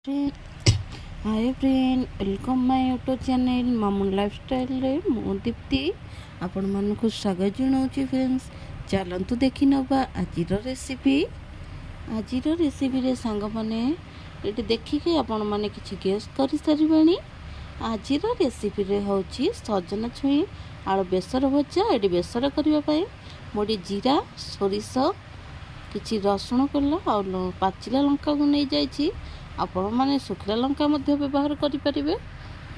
Hi friend, welcome my YouTube channel Mamun lifestyle रे मु दीप्ति आपण मन को स्वागत जनाऊँ। फ्रेंड्स, चलतु देखी नवा आजिर रेसिपी रे सांग माने ये देखिके आपण माने किछि गेस करि सारिबेनी। आजिर रेसिपी रे होची सजना छुई आलू बेसर भजा। ये बेसर करबा पई मोडी जीरा सोरिष किछि रसुण कला और पाचिला लंका को नहीं जाइछि। आपण माने सुखला लंका मध्य व्यवहार करि परिबे।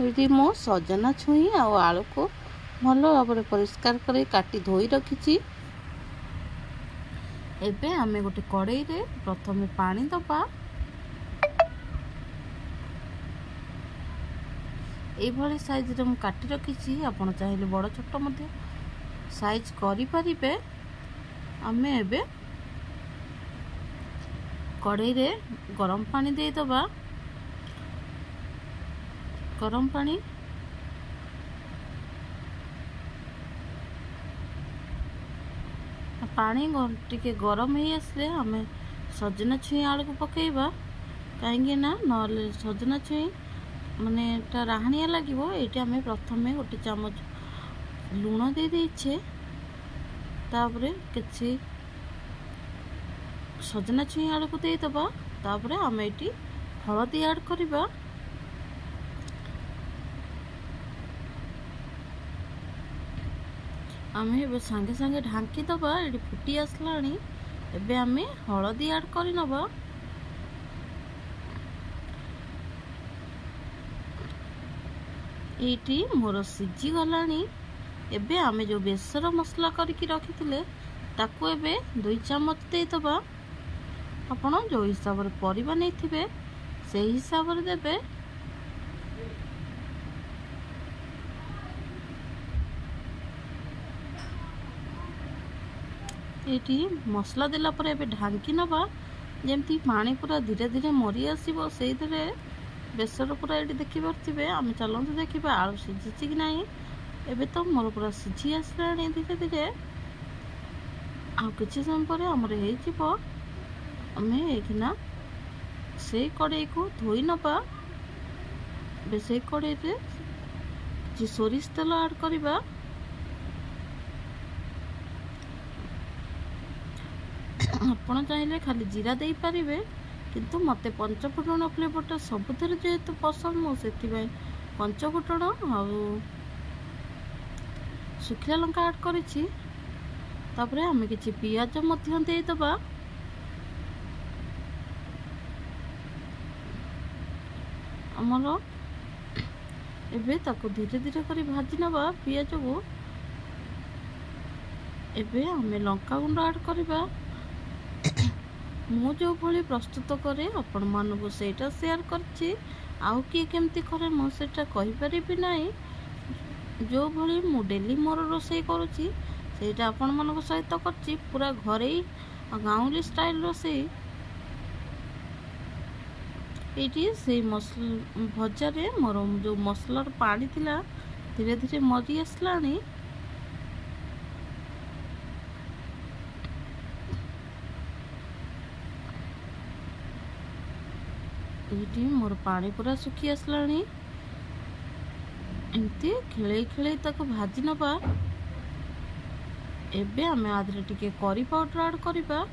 यदि मो सजना छुई आ आलू को भल भाव परिष्कार कर काटी धोई रखिछि। एबे आमे गोटे कड़ाई रे प्रथमे पानी दबा। ए भली साइज रे मु काटी रखिछि। आपण चाहिले बड़ छोट मध्य साइज करि परिबे। आमे एबे कड़ाई रे गरम पानी दे दबा। गरम पानी टिके गरम ही आसले आमे सजना छुई आलू को पकेइबा। कहीं ना न सजना छुई माने राहणिया लागिवो। एटी आमे प्रथमे गोटे चामच लूण दे देछे। तापरे किछि सजना छुई आलू को दे दबा। तापरे आमे एटी हळदी ऐड करिबा। आमे एबे संगे संगे ढांकी दबा। एटी फुटी आसलानी। एबे आमे हळदी ऐड करि नबा। एटी मोर सिजी गलानी। एबे आमे जो बेसर मसला करके रखिथिले ताको एबे 2 चम्मच दे दबा। आपण जो हिसाब रे परिबा नै थिबे से हिसाब रे देबे। एटी मसला देला पर एबे ढांकी नबा। जेमती पानी पूरा धीरे धीरे मरी आसीबो सेई धरे बेसर पूरा एटी देखि परथिबे। आमे चलंतु देखिबा आलू सिझिछि कि नाही। एबे तो मोर पूरा सिझी आसलानी धीरे धीरे। आ किछि समय पर हमर हेइ जिवो। आमे एकिना से कड़ाई को धोई नबा। से कड़ाई रे जे सोरिष तेल ऐड करिबा। आपण चाहिले खाली जीरा दे पारिबे, किंतु मते पंचफुटन फ्लेवरटा सबुथरे जेहेतु पसंद मो सेति भाई पंचफुटन आ सुखिला लंका ऐड करिछि। तापरे आमे किछि पियाज मध्य दे दबा। आमर एबे ताको धीरे धीरे करी भाजी नबा पियाज को। एबे आमे लंका गुंड ऐड करिबा। मु जो भली प्रस्तुत करे आपण मानको सेटा शेयर करछि। आउ कि केमती करे मु सेटा कहि परिबि नाही। जो भली मु डेली मोर रोसई करूछि सेटा आपण मानको सहित करछि। पूरा घरे गाउली स्टाइल रोसई। एटी से मसला भजा रे मोर जो मसलार पानी थिला धीरे धीरे मरी आसलानी। एटी मोर पानी पूरा सुखी आसलानी। एमती खेले खेले ताको भाजी नबा। एबे आमे आधरे टिके करी पाउडर ऐड करिबा।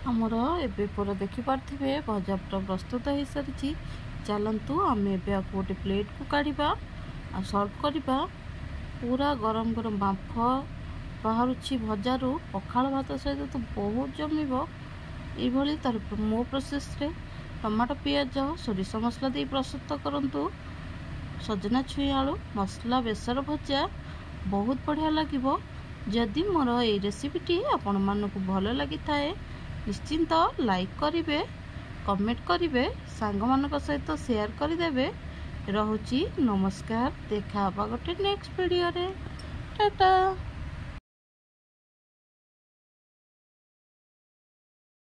आमर एबे पूरा देखि पारथिबे भजा पूरा प्रस्तुत हो सारी। चलंतु आमे एबे आपको गोटे प्लेट को काढ़िबा आ सर्व करिबा। पूरा गरम गरम बांफ बाहरुछि भजारू पखाल भात सहित तो बहुत जमिबो। ए भली तार मो प्रोसेस रे टमाटो पियाज सोरिष मसला दे प्रस्तुत करंतु। सजना छुई आलू मसला बेसर भजा बहुत बढ़िया लागिबो। जदि मोर ए रेसिपीटी आपण मानकु भल लागि थाए निश्चिंत लाइक करिवे, कमेंट करिवे, सांग मानक सहित शेयर करिदेबे। ରହୁଛି। ନମସ୍କାର, ଦେଖା ହେବା ଗୋଟେ ନେକ୍ସଟ ଭିଡ଼ିଓରେ। टाटा।